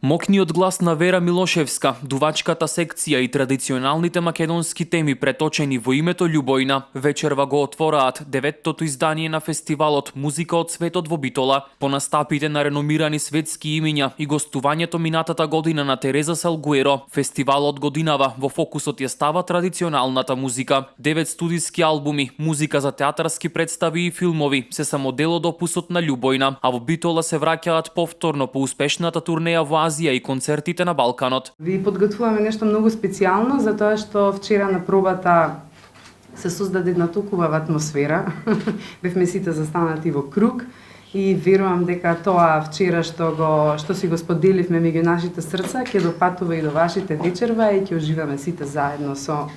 Мокниот глас на Вера Милошевска, дувачката секција и традиционалните македонски теми преточени во името Љубојна, вечерва го отвораат деветтото издание на фестивалот Музика од светот во Битола, по настапите на реномирани светски имиња и гостувањето минатата година на Тереза Салгуеро. Фестивалот годинава во фокусот ја става традиционалната музика. 9 студиски албуми, музика за театарски представи и филмови се само дел од опусот на Љубојна, а во Битола се враќаат повторно по успешната турнеја во Азија и концертите на Балканот. Ви подготвуваме нешто многу специјално, затоа што вчера на пробата се создаде една толку убава атмосфера. Бевме сите застанати во круг и верувам дека тоа вчера што си го споделивме меѓу нашите срца ќе допатува и до вашите вечерва и ќе уживаме сите заедно со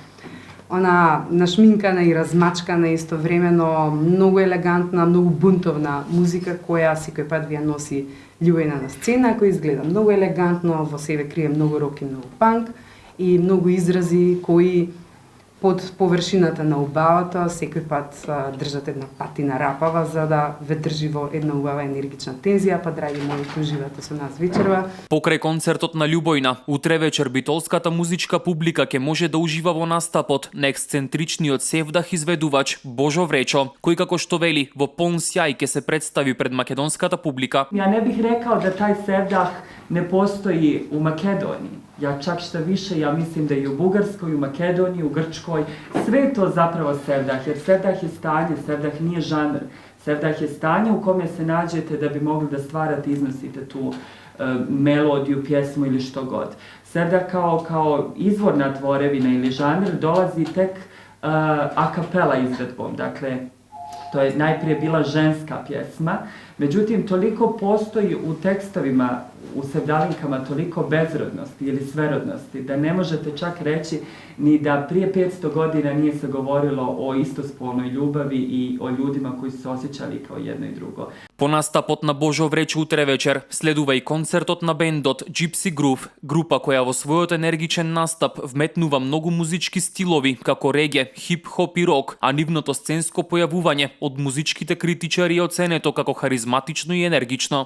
она нашминкана и размачкана истовремено многу елегантна, многу бунтовна музика која секој пат ви ја носи Љубојна на сцена, кој изгледа многу елегантно, во себе крие многу рок и многу панк и многу изрази кои под површината на убавото секој пат држат една патина рапава за да ве држи во една убава енергична тензија, па драги мои кои живеете со нас вечерва. Покрај концертот на Љубојна, утре вечер битолската музичка публика ќе може да ужива во настапот на ексцентричниот севдах изведувач Божо Вречо, кој како што вели во полн сјај ќе се представи пред македонската публика. Ja ne bih rekao da taj sevdah ne postoji u Makedoniji. Ja čak šta više, ja mislim da i u Bugarskoj, u Makedoniji, u Grčkoj, sve je to zapravo sevdah, jer sevdah je stanje, sevdah nije žanr. Sevdah je stanje u kome se nađete da bi mogli da stvarate, iznosite tu melodiju, pjesmu ili što god. Sevdah kao izvorna tvorevina ili žanr dolazi tek a cappella izvedbom, dakle, to je najprije bila ženska pjesma, međutim toliko postoji u tekstovima, u sevdalinkama toliko bezrodnosti ili sverodnosti da ne možete čak reći ni da prije 500 godina nije se govorilo o istospolnoj ljubavi i o ljudima koji su se osjećali kao jedno i drugo. По настапот на Божо Вречо утре вечер следува и концертот на бендот Gypsy Groove, група која во својот енергичен настап вметнува многу музички стилови како реге, хип-хоп и рок, а нивното сценско појавување од музичките критичари е оценето како харизматично и енергично.